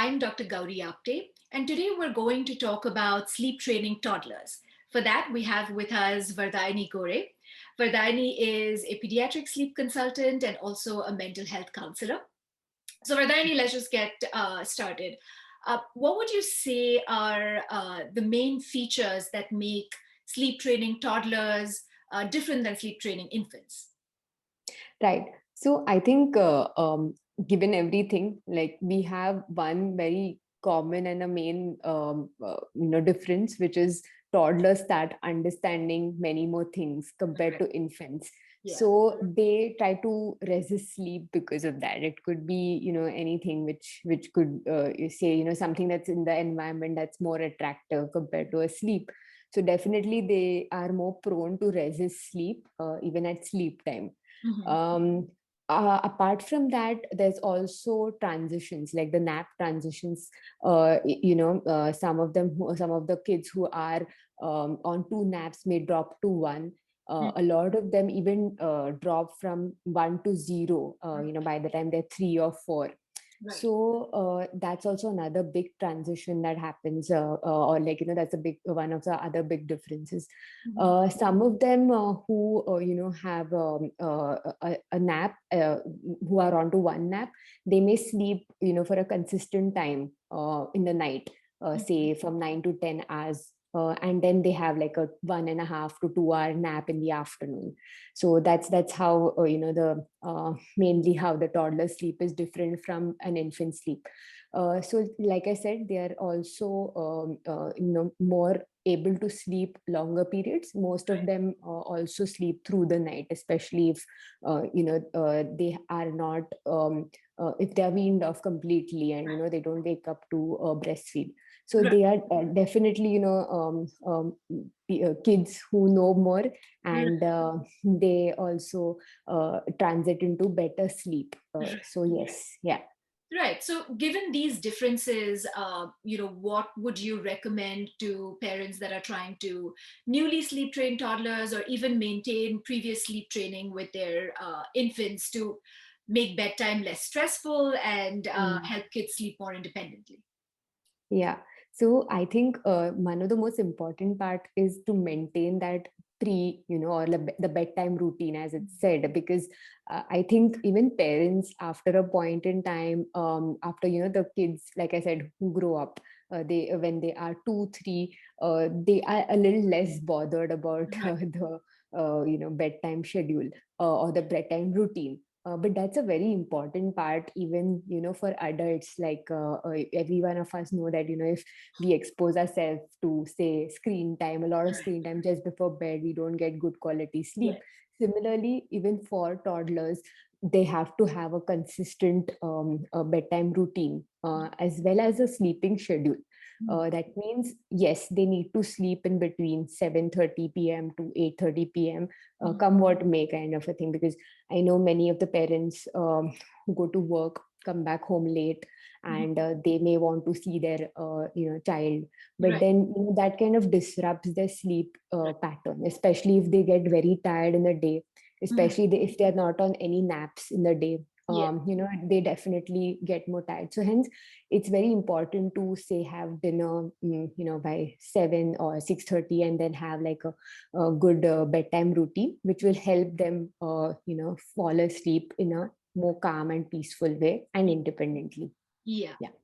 I'm Dr. Gauri Apte, and today we're going to talk about sleep training toddlers. For that, we have with us Vardhani Gore. Vardhani is a pediatric sleep consultant and also a mental health counselor. So, Vardhani, let's just get started. What would you say are the main features that make sleep training toddlers different than sleep training infants? Right. So I think given everything, like we have one very common and a main difference, which is toddlers start understanding many more things compared Correct. to infants. Yeah. So they try to resist sleep because of that. It could be, anything which could you say, something that's in the environment that's more attractive compared to a sleep. So definitely they are more prone to resist sleep, even at sleep time. Mhm. um, Apart from that, there's also transitions like the nap transitions. Some of the kids who are on two naps may drop to one. Mm. A lot of them even drop from 1 to 0 by the time they're 3 or 4. Right. So that's also another big transition that happens, or like that's a big one of the other big differences. Mhm. Some of them who have a nap, who are onto one nap, they may sleep for a consistent time in the night, Mhm. say from 9 to 10 hours. And then they have like a 1.5 to 2 hour nap in the afternoon. So that's how the mainly how the toddler sleep is different from an infant sleep. So like I said, they are also more able to sleep longer periods. Most of Right. them also sleep through the night, especially if they are not if they are weaned off completely, and they don't wake up to breastfeed. So Right. they are definitely kids who know more, Right. and they also transit into better sleep. Right. So yes, yeah. Right. So, given these differences, what would you recommend to parents that are trying to newly sleep train toddlers or even maintain previous sleep training with their infants to make bedtime less stressful and Mm. help kids sleep more independently? Yeah. So I think one of the most important part is to maintain that or the bedtime routine, as it's said, because I think even parents, after a point in time, after, the kids, like I said, who grow up, they when they are 2, 3, they are a little less bothered about Right. the, bedtime schedule or the bedtime routine. But that's a very important part, even for adults. Like every one of us know that if we expose ourselves to, say, screen time, a lot of screen time just before bed, we don't get good quality sleep. Right. Similarly, even for toddlers, they have to have a consistent bedtime routine, as well as a sleeping schedule. Mhm. That means, yes, they need to sleep in between 7:30 p.m. to 8:30 p.m., Mhm. come what may, kind of a thing. Because I know many of the parents who go to work, come back home late, Mhm. and they may want to see their child, but Right. then that kind of disrupts their sleep Right. pattern, especially if they get very tired in the day, Mhm. especially if they are not on any naps in the day. Yeah. They definitely get more tired. So hence, it's very important to, say, have dinner, by 7 or 6:30, and then have like a good bedtime routine, which will help them, fall asleep in a more calm and peaceful way and independently. Yeah. Yeah.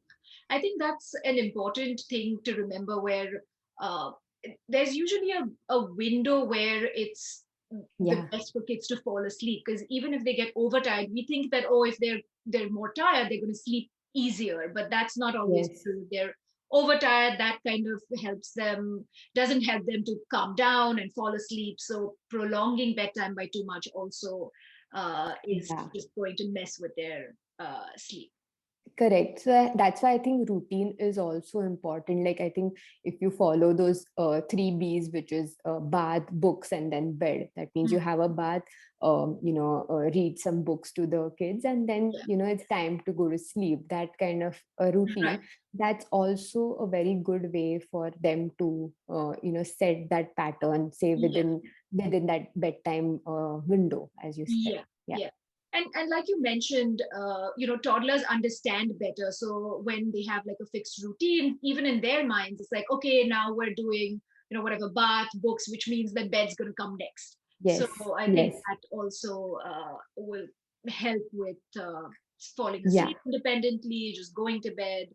I think that's an important thing to remember where uh, there's usually a window where it's the Yeah. best for kids to fall asleep, because even if they get overtired, we think that, oh, if they're more tired, they're going to sleep easier, but that's not always Yes. true. They're overtired, that kind of doesn't help them to calm down and fall asleep. So prolonging bedtime by too much also is Yeah. just going to mess with their sleep. Correct. So that's why I think routine is also important. Like I think if you follow those 3 Bs, which is bath, books, and then bed, that means you Mm. have a bath, read some books to the kids, and then Yeah. it's time to go to sleep. That kind of a Right. routine. That's also a very good way for them to set that pattern, say Yeah. within that bedtime window, as you said. Yeah, Yeah. yeah. And like you mentioned, toddlers understand better. So when they have like a fixed routine, even in their minds, it's like, okay, now we're doing, whatever, bath, books, which means that bed's going to come next. So Yes, I think yes, that also will help with falling yeah, asleep independently, just going to bed,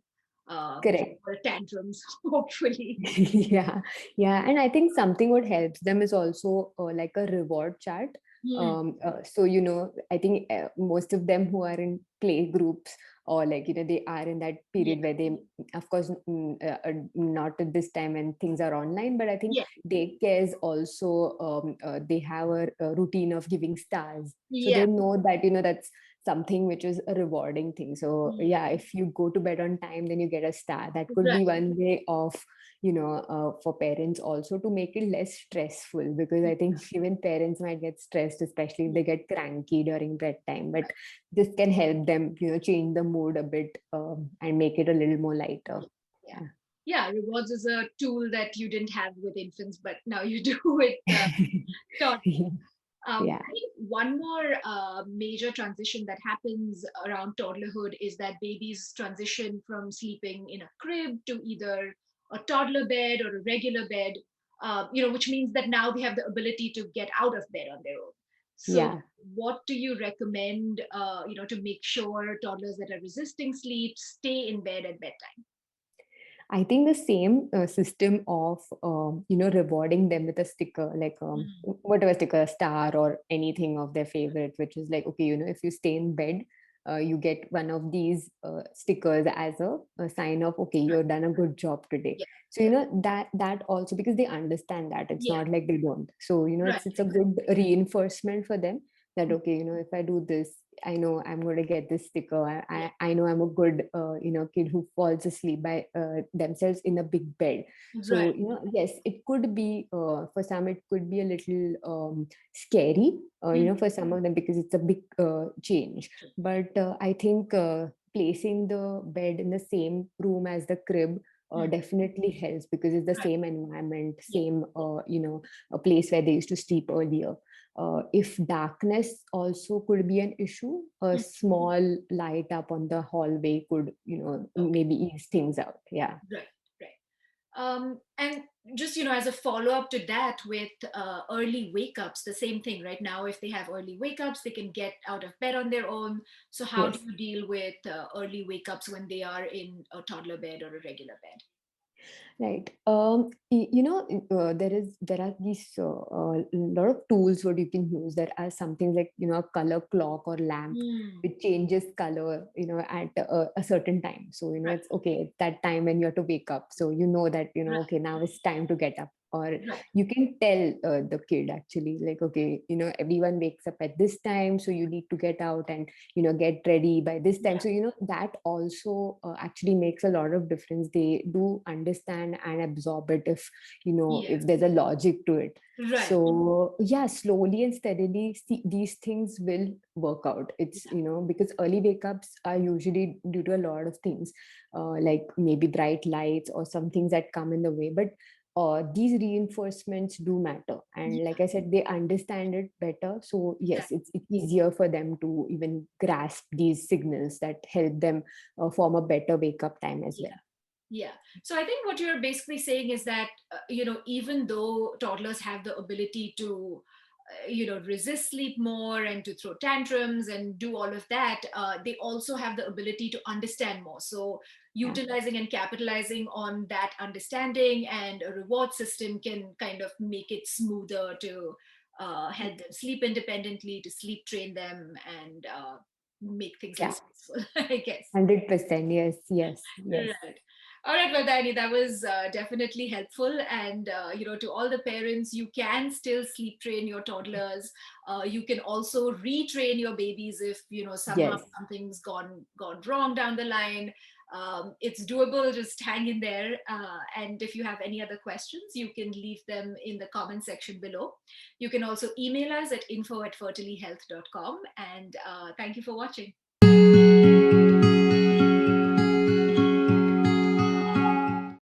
correct. for tantrums, hopefully. Yeah, yeah, and I think something what helps them is also like a reward chart. Hmm. So I think most of them who are in play groups, or like they are in that Yeah, period where they, of course, not at this time when things are online, but I think yeah, daycares also, they have a routine of giving stars, so yeah. they know that that's something which is a rewarding thing. So Hmm. yeah, if you go to bed on time, then you get a star. That could Right. be one way of for parents also to make it less stressful, because I think even parents might get stressed, especially if Yeah, they get cranky during bedtime. But right. this can help them change the mood a bit, and make it a little more lighter. Yeah. Yeah. Yeah. Yeah, rewards is a tool that you didn't have with infants, but now you do with toddlers. Yeah. I think one more major transition that happens around toddlerhood is that babies transition from sleeping in a crib to either a toddler bed or a regular bed, which means that now they have the ability to get out of bed on their own. So, Yeah. what do you recommend, to make sure toddlers that are resisting sleep stay in bed at bedtime? I think the same system of rewarding them with a sticker, like Mm. whatever sticker, a star or anything of their favorite, which is like, okay, if you stay in bed, you get one of these stickers as a sign of, okay, Right. you've done a good job today. Yeah. So Yeah. that also, because they understand that it's Yeah. not like they don't. So Right. it's a good reinforcement for them that, Mm. okay, if I do this, I know I'm going to get this sticker. Yeah. I know I'm a good, kid who falls asleep by themselves in a big bed. Right. So, yes, it could be, for some, it could be a little scary, Mm. for some of them, because it's a big change. But I think placing the bed in the same room as the crib Mm. definitely helps, because it's the Right. same environment, Yeah. same, a place where they used to sleep earlier. If darkness also could be an issue, a Mm. small light up on the hallway could, Okay. maybe ease things out. Yeah. Right. Right. And just, as a follow-up to that, with early wake-ups, the same thing. Right now, if they have early wake-ups, they can get out of bed on their own. So how do Yes. you deal with early wake-ups when they are in a toddler bed or a regular bed? Right. There are these lot of tools what you can use. There are something like a color clock or lamp Mm. which changes color at a certain time. So Right. it's okay. It's that time when you have to wake up. So that Right. okay, now it's time to get up. Or Right. you can tell the kid actually, like, okay, everyone wakes up at this time, so you need to get out and get ready by this time. Yeah. So that also actually makes a lot of difference. They do understand and absorb it, if Yeah. if there's a logic to it. Right. So yeah, slowly and steadily, these things will work out. It's Yeah. because early wake ups are usually due to a lot of things, like maybe bright lights or some things that come in the way. But these reinforcements do matter, and Yeah. like I said, they understand it better. So Yeah. yes, it's easier for them to even grasp these signals that help them form a better wake up time as Yeah. well. Yeah. So I think what you're basically saying is that, even though toddlers have the ability to, resist sleep more and to throw tantrums and do all of that, they also have the ability to understand more. So Yeah. utilizing and capitalizing on that understanding and a reward system can kind of make it smoother to help them sleep independently, to sleep train them, and make things Yeah. less stressful, I guess. 100%. Yes. Yes. Yes. Right. All right, Vardhani, that was definitely helpful. And, to all the parents, you can still sleep train your toddlers. You can also retrain your babies if, somehow Yes. something's gone wrong down the line. It's doable, just hang in there. And if you have any other questions, you can leave them in the comment section below. You can also email us at info@fertilihealth.com. And thank you for watching.